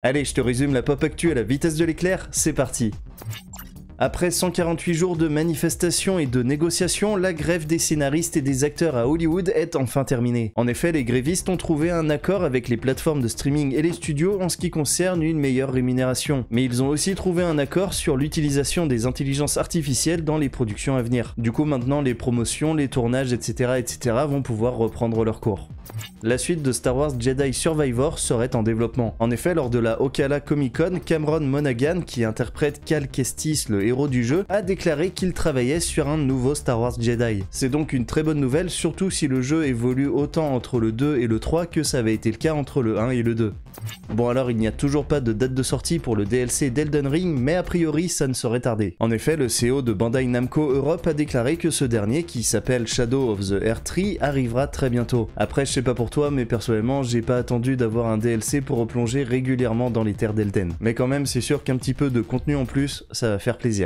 Allez, je te résume la pop actu à la vitesse de l'éclair, c'est parti. Après 148 jours de manifestations et de négociations, la grève des scénaristes et des acteurs à Hollywood est enfin terminée. En effet, les grévistes ont trouvé un accord avec les plateformes de streaming et les studios en ce qui concerne une meilleure rémunération. Mais ils ont aussi trouvé un accord sur l'utilisation des intelligences artificielles dans les productions à venir. Du coup, maintenant, les promotions, les tournages, etc. vont pouvoir reprendre leur cours. La suite de Star Wars Jedi Survivor serait en développement. En effet, lors de la Ocala Comic Con, Cameron Monaghan, qui interprète Cal Kestis, le héros du jeu, a déclaré qu'il travaillait sur un nouveau Star Wars Jedi. C'est donc une très bonne nouvelle, surtout si le jeu évolue autant entre le 2 et le 3 que ça avait été le cas entre le 1 et le 2. Bon alors il n'y a toujours pas de date de sortie pour le DLC d'Elden Ring, mais a priori ça ne saurait tarder. En effet, le CEO de Bandai Namco Europe a déclaré que ce dernier, qui s'appelle Shadow of the Erdtree, arrivera très bientôt. Après je sais pas pour toi, mais personnellement j'ai pas attendu d'avoir un DLC pour replonger régulièrement dans les terres d'Elden. Mais quand même c'est sûr qu'un petit peu de contenu en plus, ça va faire plaisir.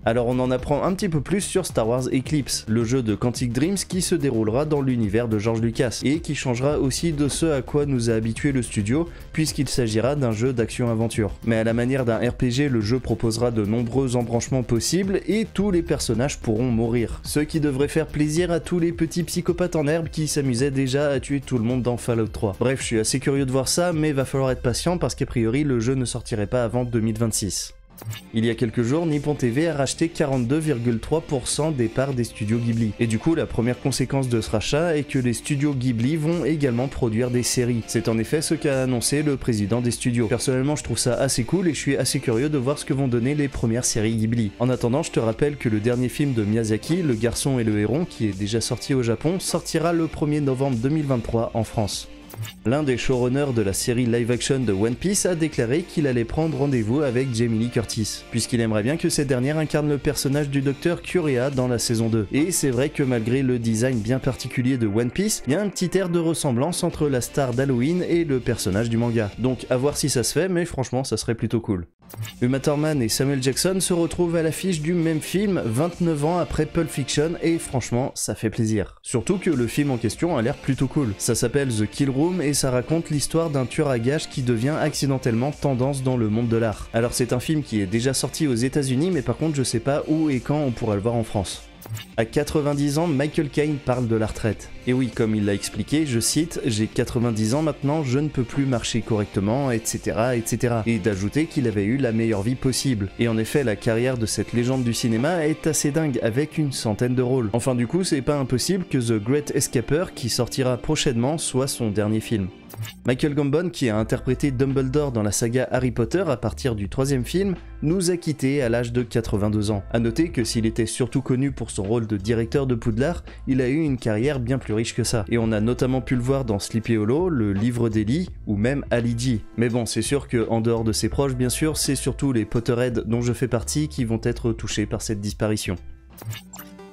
Alors on en apprend un petit peu plus sur Star Wars Eclipse, le jeu de Quantic Dreams qui se déroulera dans l'univers de George Lucas, et qui changera aussi de ce à quoi nous a habitué le studio, puisqu'il s'agira d'un jeu d'action-aventure. Mais à la manière d'un RPG, le jeu proposera de nombreux embranchements possibles, et tous les personnages pourront mourir. Ce qui devrait faire plaisir à tous les petits psychopathes en herbe qui s'amusaient déjà à tuer tout le monde dans Fallout 3. Bref, je suis assez curieux de voir ça, mais va falloir être patient parce qu'a priori le jeu ne sortirait pas avant 2026. Il y a quelques jours, Nippon TV a racheté 42,3% des parts des studios Ghibli. Et du coup, la première conséquence de ce rachat est que les studios Ghibli vont également produire des séries. C'est en effet ce qu'a annoncé le président des studios. Personnellement, je trouve ça assez cool et je suis assez curieux de voir ce que vont donner les premières séries Ghibli. En attendant, je te rappelle que le dernier film de Miyazaki, Le Garçon et le Héron, qui est déjà sorti au Japon, sortira le 1er novembre 2023 en France. L'un des showrunners de la série live-action de One Piece a déclaré qu'il allait prendre rendez-vous avec Jamie Lee Curtis, puisqu'il aimerait bien que cette dernière incarne le personnage du docteur Kureha dans la saison 2. Et c'est vrai que malgré le design bien particulier de One Piece, il y a un petit air de ressemblance entre la star d'Halloween et le personnage du manga. Donc à voir si ça se fait, mais franchement ça serait plutôt cool. Uma Thurman et Samuel Jackson se retrouvent à l'affiche du même film 29 ans après Pulp Fiction et franchement ça fait plaisir. Surtout que le film en question a l'air plutôt cool. Ça s'appelle The Kill Room et ça raconte l'histoire d'un tueur à gages qui devient accidentellement tendance dans le monde de l'art. Alors c'est un film qui est déjà sorti aux États-Unis, mais par contre je sais pas où et quand on pourra le voir en France. À 90 ans, Michael Caine parle de la retraite. Et oui, comme il l'a expliqué, je cite, « J'ai 90 ans maintenant, je ne peux plus marcher correctement, etc. etc. » Et d'ajouter qu'il avait eu la meilleure vie possible. Et en effet, la carrière de cette légende du cinéma est assez dingue, avec une centaine de rôles. Enfin du coup, c'est pas impossible que The Great Escaper, qui sortira prochainement, soit son dernier film. Michael Gambon, qui a interprété Dumbledore dans la saga Harry Potter à partir du 3e film, nous a quittés à l'âge de 82 ans. A noter que s'il était surtout connu pour son rôle de directeur de Poudlard, il a eu une carrière bien plus riche que ça. Et on a notamment pu le voir dans Sleepy Hollow, Le Livre d'Eli, ou même Ali G. Mais bon, c'est sûr que en dehors de ses proches, bien sûr, c'est surtout les Potterheads dont je fais partie qui vont être touchés par cette disparition.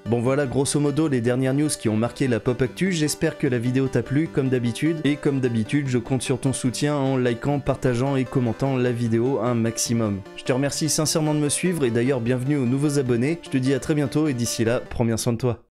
Bon voilà grosso modo les dernières news qui ont marqué la pop actu, j'espère que la vidéo t'a plu comme d'habitude, et comme d'habitude je compte sur ton soutien en likant, partageant et commentant la vidéo un maximum. Je te remercie sincèrement de me suivre et d'ailleurs bienvenue aux nouveaux abonnés, je te dis à très bientôt et d'ici là, prends bien soin de toi.